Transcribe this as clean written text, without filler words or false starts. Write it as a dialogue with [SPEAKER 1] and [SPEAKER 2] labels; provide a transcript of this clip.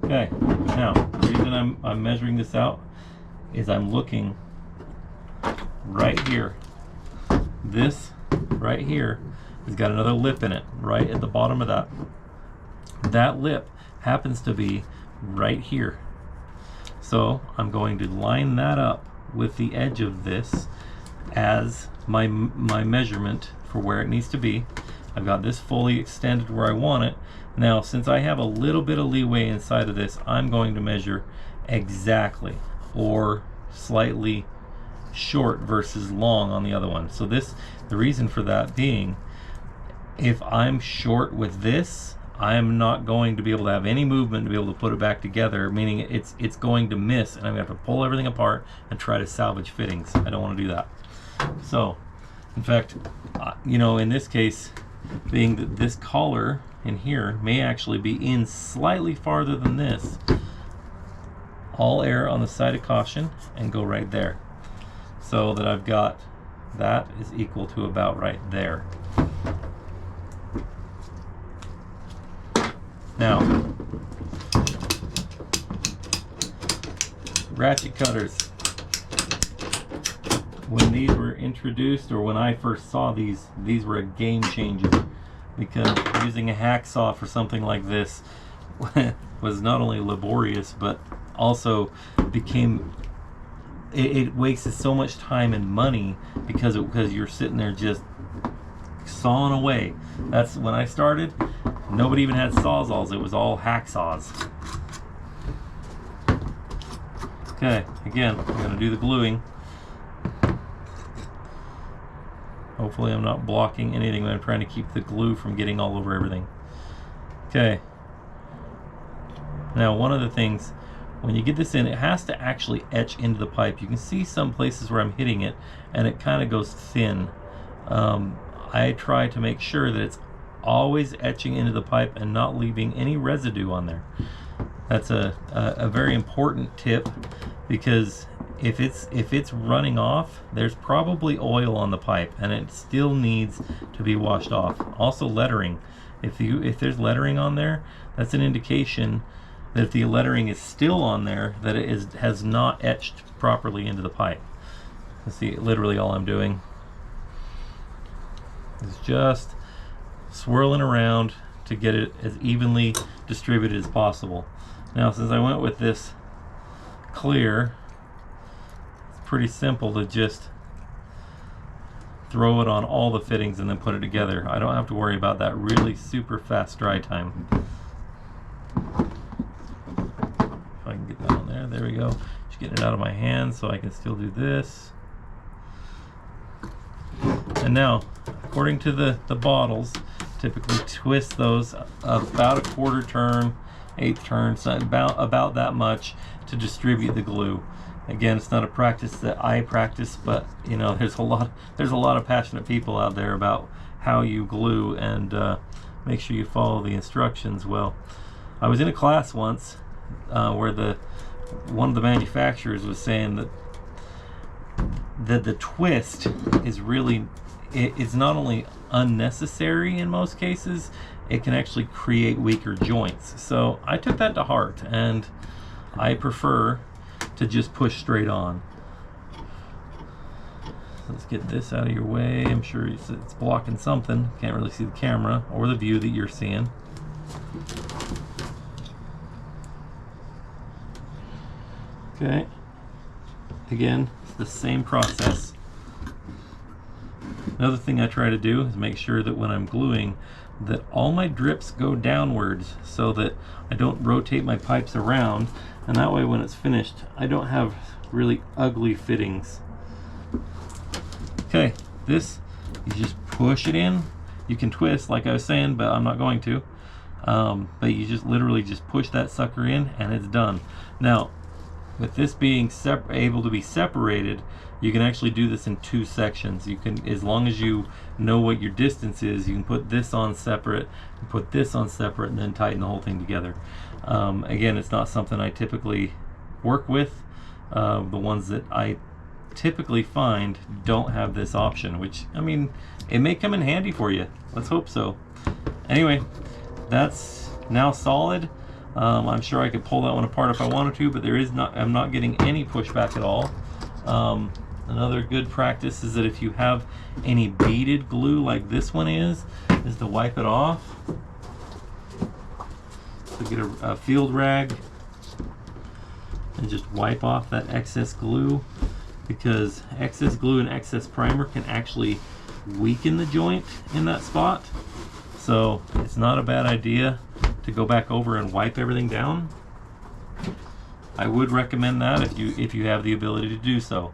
[SPEAKER 1] Okay, now the reason I'm measuring this out is I'm looking right here. This right here has got another lip in it, right at the bottom of that. That lip happens to be right here. So I'm going to line that up with the edge of this as my measurement for where it needs to be. I've got this fully extended where I want it. Now, since I have a little bit of leeway inside of this, I'm going to measure exactly or slightly short versus long on the other one. So the reason for that being, if I'm short with this, I'm not going to be able to have any movement to be able to put it back together, meaning it's going to miss, and I'm going to have to pull everything apart and try to salvage fittings. I don't want to do that. So, in fact, in this case, being that this collar in here may actually be in slightly farther than this, I'll err on the side of caution and go right there, so that I've got that is equal to about right there. Now, ratchet cutters. When these were introduced, or when I first saw these were a game changer, because using a hacksaw for something like this was not only laborious, but also it wasted so much time and money because you're sitting there just sawing away. That's when I started. Nobody even had sawzalls. It was all hacksaws. Okay, again, I'm going to do the gluing. Hopefully I'm not blocking anything when I'm trying to keep the glue from getting all over everything. Okay. Now, one of the things, when you get this in, it has to actually etch into the pipe. You can see some places where I'm hitting it and it kind of goes thin. I try to make sure that it's always etching into the pipe and not leaving any residue on there. That's a very important tip, because if it's running off, there's probably oil on the pipe and it still needs to be washed off. Also, lettering. If there's lettering on there, that's an indication that if the lettering is still on there, that it has not etched properly into the pipe. Let's see, literally all I'm doing is just swirling around to get it as evenly distributed as possible. Now, since I went with this clear, it's pretty simple to just throw it on all the fittings and then put it together. I don't have to worry about that really super fast dry time. If I can get that on there, there we go. Just getting it out of my hand so I can still do this. And now, according to the bottles, typically twist those about a quarter turn, eighth turn, so about that much to distribute the glue. Again, it's not a practice that I practice, but there's a lot of passionate people out there about how you glue, and make sure you follow the instructions. Well, I was in a class once where one of the manufacturers was saying that the twist is really, it's not only unnecessary in most cases, it can actually create weaker joints. So I took that to heart, and I prefer to just push straight on. Let's get this out of your way. I'm sure it's blocking something. Can't really see the camera or the view that you're seeing. Okay. Again, it's the same process. Another thing I try to do is make sure that when I'm gluing, that all my drips go downwards so that I don't rotate my pipes around, and that way when it's finished I don't have really ugly fittings. Okay, this, you just push it in. You can twist like I was saying, but I'm not going to. But you just literally just push that sucker in and it's done. Now, with this being able to be separated, you can actually do this in two sections. You can, as long as you know what your distance is, you can put this on separate and put this on separate and then tighten the whole thing together. Again, it's not something I typically work with. The ones that I typically find don't have this option, which, I mean, it may come in handy for you. Let's hope so. Anyway, that's now solid. I'm sure I could pull that one apart if I wanted to, but I'm not getting any pushback at all. Another good practice is that if you have any beaded glue like this one is to wipe it off. So get a field rag and just wipe off that excess glue, because excess glue and excess primer can actually weaken the joint in that spot. So it's not a bad idea to go back over and wipe everything down. I would recommend that if you have the ability to do so.